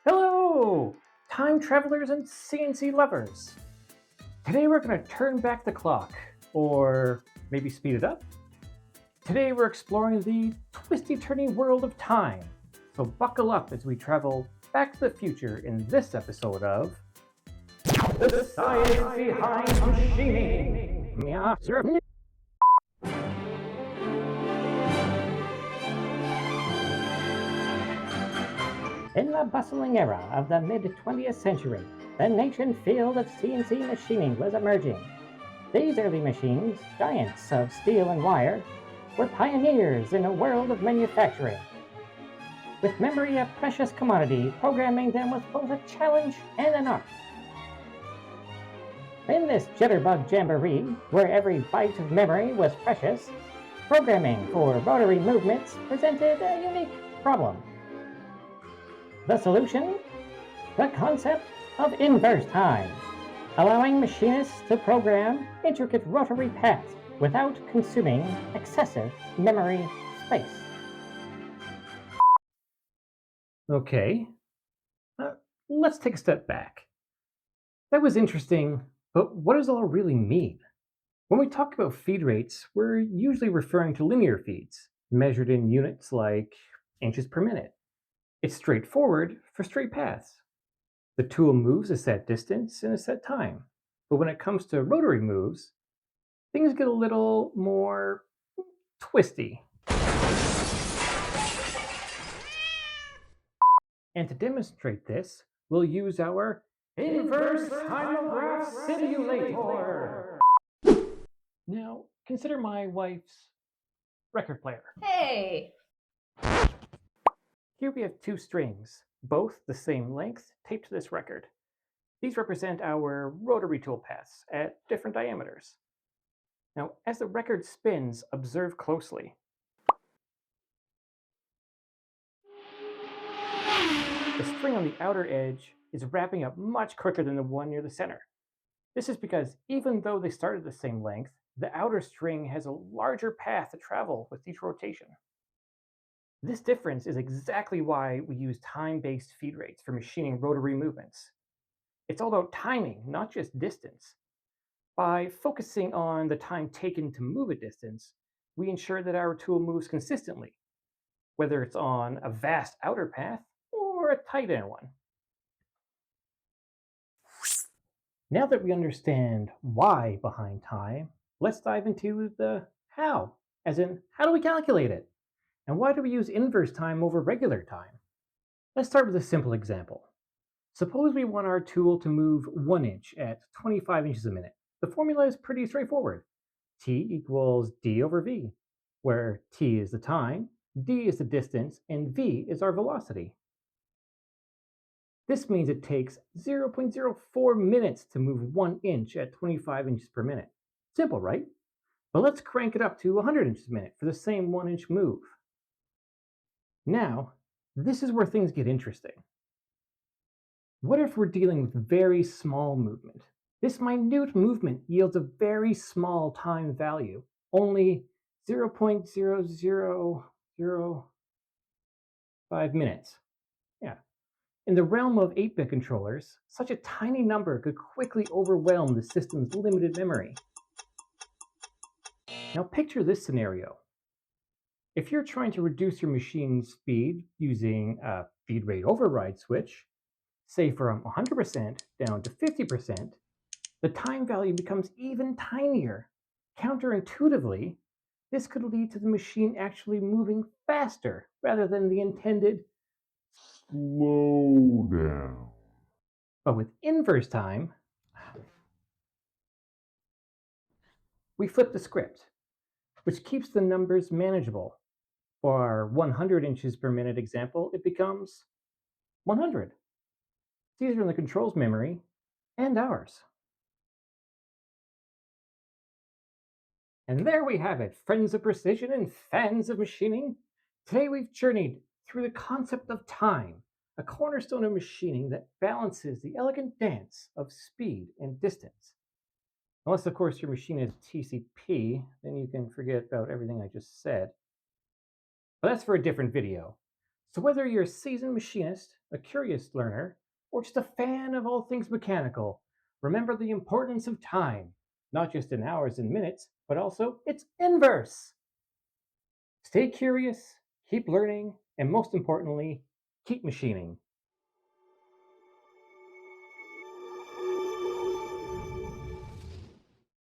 Hello, time travelers and CNC lovers. Today we're going to turn back the clock, or maybe speed it up. Today we're exploring the twisty-turny world of time. So buckle up as we travel back to the future in this episode of The Science Behind Machining. In the bustling era of the mid-20th century, the nascent field of CNC machining was emerging. These early machines, giants of steel and wire, were pioneers in a world of manufacturing. With memory a precious commodity, programming them was both a challenge and an art. In this jitterbug jamboree, where every byte of memory was precious, programming for rotary movements presented a unique problem. The solution? The concept of inverse time, allowing machinists to program intricate rotary paths without consuming excessive memory space. Okay, let's take a step back. That was interesting, but what does it all really mean? When we talk about feed rates, we're usually referring to linear feeds, measured in units like inches per minute. It's straightforward for straight paths. The tool moves a set distance in a set time. But when it comes to rotary moves, things get a little more twisty. And to demonstrate this, we'll use our inverse timograph simulator. Now, consider my wife's record player. Hey! Here we have two strings, both the same length, taped to this record. These represent our rotary tool paths at different diameters. Now, as the record spins, observe closely. The string on the outer edge is wrapping up much quicker than the one near the center. This is because even though they start at the same length, the outer string has a larger path to travel with each rotation. This difference is exactly why we use time-based feed rates for machining rotary movements. It's all about timing, not just distance. By focusing on the time taken to move a distance, we ensure that our tool moves consistently, whether it's on a vast outer path or a tight inner one. Now that we understand why behind time, let's dive into the how, as in, how do we calculate it? And why do we use inverse time over regular time? Let's start with a simple example. Suppose we want our tool to move 1 inch at 25 inches a minute. The formula is pretty straightforward. T equals d over v, where t is the time, d is the distance, and v is our velocity. This means it takes 0.04 minutes to move 1 inch at 25 inches per minute. Simple, right? But let's crank it up to 100 inches a minute for the same 1 inch move. Now, this is where things get interesting. What if we're dealing with very small movement? This minute movement yields a very small time value, only 0.0005 minutes. Yeah. In the realm of 8-bit controllers, such a tiny number could quickly overwhelm the system's limited memory. Now picture this scenario. If you're trying to reduce your machine's speed using a feed rate override switch, say from 100% down to 50%, the time value becomes even tinier. Counterintuitively, this could lead to the machine actually moving faster rather than the intended slow down. But with inverse time, we flip the script, which keeps the numbers manageable. For our 100 inches per minute example, it becomes 100. It's easier in the control's memory and ours. And there we have it, friends of precision and fans of machining. Today we've journeyed through the concept of time, a cornerstone of machining that balances the elegant dance of speed and distance. Unless, of course, your machine is TCP, then you can forget about everything I just said. But that's for a different video. So, whether you're a seasoned machinist, a curious learner, or just a fan of all things mechanical, remember the importance of time, not just in hours and minutes, but also its inverse. Stay curious, keep learning, and most importantly, keep machining.